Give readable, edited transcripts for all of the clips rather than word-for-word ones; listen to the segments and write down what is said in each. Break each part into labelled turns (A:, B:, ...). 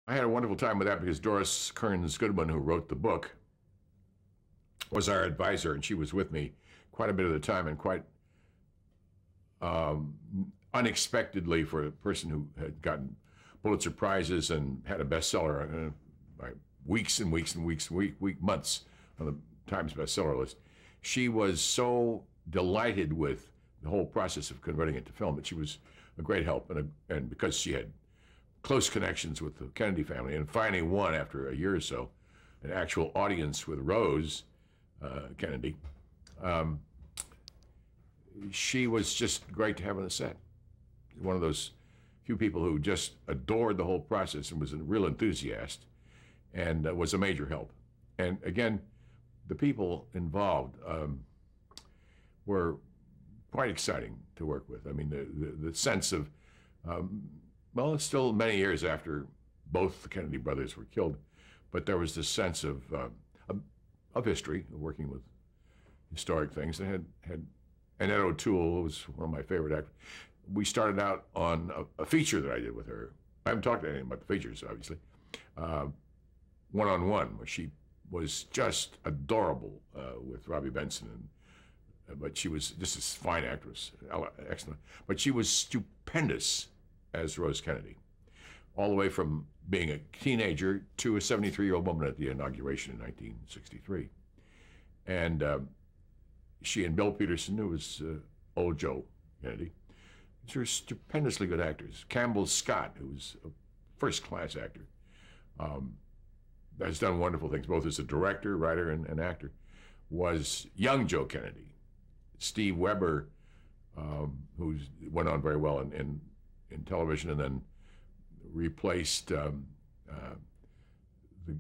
A: I had a wonderful time with that because Doris Kearns Goodwin, who wrote the book, was our advisor, and she was with me quite a bit of the time, and quite unexpectedly for a person who had gotten Pulitzer Prizes and had a bestseller by weeks and weeks and weeks, months on the Times bestseller list. She was so delighted with the whole process of converting it to film that she was a great help, and because she had close connections with the Kennedy family, and finally won, after a year or so, an actual audience with Rose Kennedy. She was just great to have on the set. One of those few people who just adored the whole process and was a real enthusiast, and was a major help. And again, the people involved were quite exciting to work with. I mean, the sense of, well, it's still many years after both the Kennedy brothers were killed, but there was this sense of history, of working with historic things. They had Annette O'Toole, who was one of my favorite actors. We started out on a feature that I did with her. I haven't talked to anyone about the features, obviously. One-on-One, where she was just adorable with Robbie Benson, but she was just a fine actress, excellent. But she was stupendous as Rose Kennedy, all the way from being a teenager to a 73-year-old woman at the inauguration in 1963. And she and Bill Peterson, who was old Joe Kennedy, these were stupendously good actors. Campbell Scott, who was a first-class actor, has done wonderful things, both as a director, writer, and actor, was young Joe Kennedy. Steve Weber, who went on very well in television, and then replaced the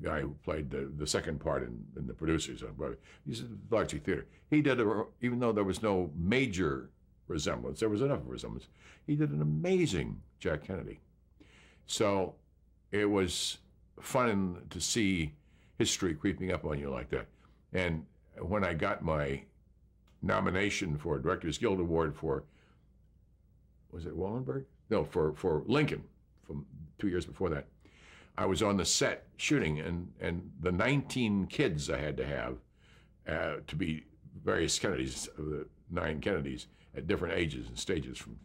A: guy who played the second part in The Producers on Broadway. He's largely theater. He did, even though there was no major resemblance, there was enough of a resemblance, he did an amazing Jack Kennedy. So it was fun to see history creeping up on you like that. And when I got my nomination for a Directors Guild Award for, was it Wallenberg? No, for Lincoln, from 2 years before that, I was on the set shooting, and the 19 kids I had to have to be various Kennedys, the 9 Kennedys at different ages and stages, from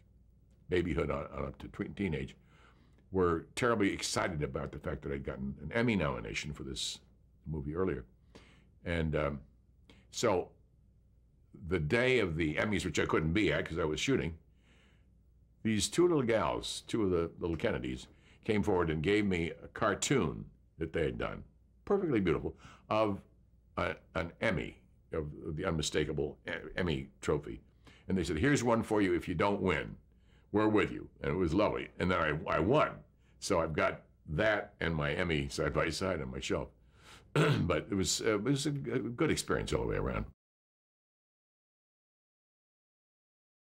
A: babyhood on up to teenage, were terribly excited about the fact that I'd gotten an Emmy nomination for this movie earlier. And so the day of the Emmys, which I couldn't be at because I was shooting, these 2 little gals, 2 of the little Kennedys, came forward and gave me a cartoon that they had done, perfectly beautiful, of an Emmy, of the unmistakable Emmy trophy. And they said, "Here's one for you if you don't win. We're with you." And it was lovely. And then I won. So I've got that and my Emmy side by side on my shelf. But it was a good experience all the way around.